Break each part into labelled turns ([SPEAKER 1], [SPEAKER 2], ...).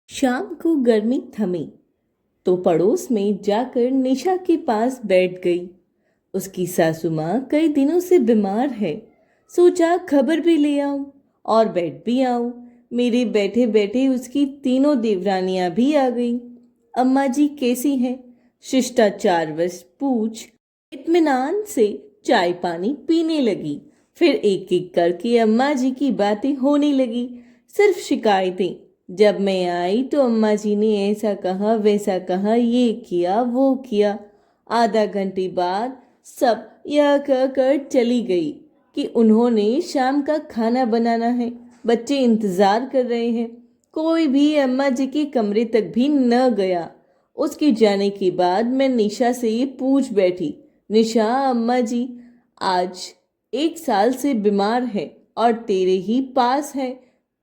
[SPEAKER 1] शाम को गर्मी थमी तो पड़ोस में जाकर निशा के पास बैठ गई। उसकी सासू माँ कई दिनों से बीमार है। सोचा खबर भी ले आऊं और बैठ भी आऊं। मेरे बैठे बैठे उसकी तीनों देवरानियां भी आ गईं। अम्मा जी कैसी हैं? शिष्टाचारवश पूछ इत्मीनान से चाय पानी पीने लगी। फिर एक एक करके अम्मा जी की बातें होने लगी। सिर्फ शिकायतें। जब मैं आई तो अम्मा जी ने ऐसा कहा वैसा कहा, ये किया वो किया। आधा घंटे बाद सब यह कहकर चली गई कि उन्होंने शाम का खाना बनाना है, बच्चे इंतजार कर रहे हैं। कोई भी अम्मा जी के कमरे तक भी न गया। उसके जाने के बाद मैं निशा से ये पूछ बैठी, निशा अम्मा जी आज 1 साल से बीमार है और तेरे ही पास है।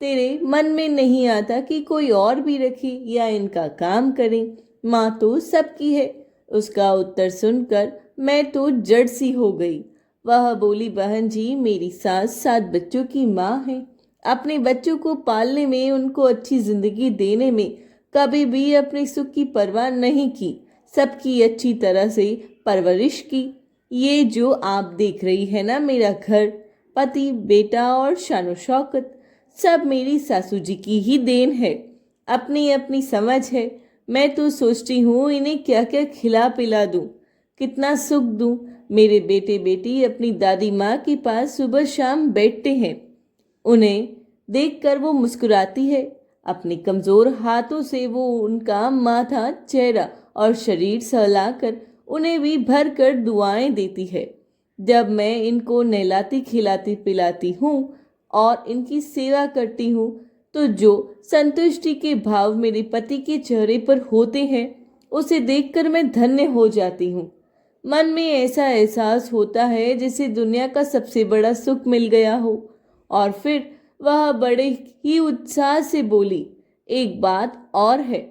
[SPEAKER 1] तेरे मन में नहीं आता कि कोई और भी रखे या इनका काम करे? माँ तो सबकी है। उसका उत्तर सुनकर मैं तो जड़ सी हो गई। वह बोली, बहन जी मेरी सास 7 बच्चों की माँ है। अपने बच्चों को पालने में, उनको अच्छी जिंदगी देने में कभी भी अपने सुख की परवाह नहीं की। सबकी अच्छी तरह से परवरिश की। ये जो आप देख रही है ना, मेरा घर, पति, बेटा और शानो शौकत, सब मेरी सासू जी की ही देन है। अपनी अपनी समझ है। मैं तो सोचती हूँ इन्हें क्या क्या खिला पिला दूँ, कितना सुख दूँ। मेरे बेटे बेटी अपनी दादी माँ के पास सुबह शाम बैठते हैं। उन्हें देखकर वो मुस्कुराती है। अपने कमजोर हाथों से वो उनका माथा, चेहरा और शरीर सहलाकर उन्हें भी भर कर दुआएं देती है। जब मैं इनको नहलाती खिलाती पिलाती हूँ और इनकी सेवा करती हूँ तो जो संतुष्टि के भाव मेरे पति के चेहरे पर होते हैं, उसे देखकर मैं धन्य हो जाती हूँ। मन में ऐसा एहसास होता है जैसे दुनिया का सबसे बड़ा सुख मिल गया हो। और फिर वह बड़े ही उत्साह से बोली, एक बात और है,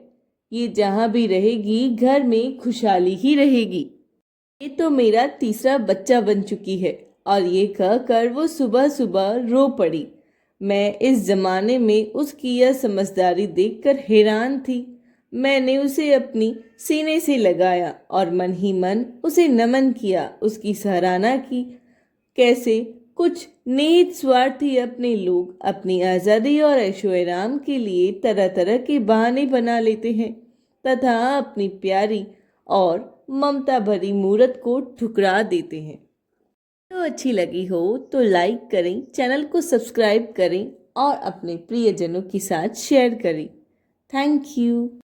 [SPEAKER 1] ये जहां भी रहेगी घर में खुशहाली ही रहेगी। ये तो मेरा तीसरा बच्चा बन चुकी है। और ये कहकर वो सुबह सुबह रो पड़ी। मैं इस जमाने में उसकी यह समझदारी देखकर हैरान थी। मैंने उसे अपनी सीने से लगाया और मन ही मन उसे नमन किया, उसकी सराहना की। कैसे कुछ निहित स्वार्थी अपने लोग अपनी आज़ादी और ऐशो-आराम के लिए तरह तरह के बहाने बना लेते हैं तथा अपनी प्यारी और ममता भरी मूरत को ठुकरा देते हैं। तो अच्छी लगी हो तो लाइक करें, चैनल को सब्सक्राइब करें और अपने प्रियजनों के साथ शेयर करें। Thank you.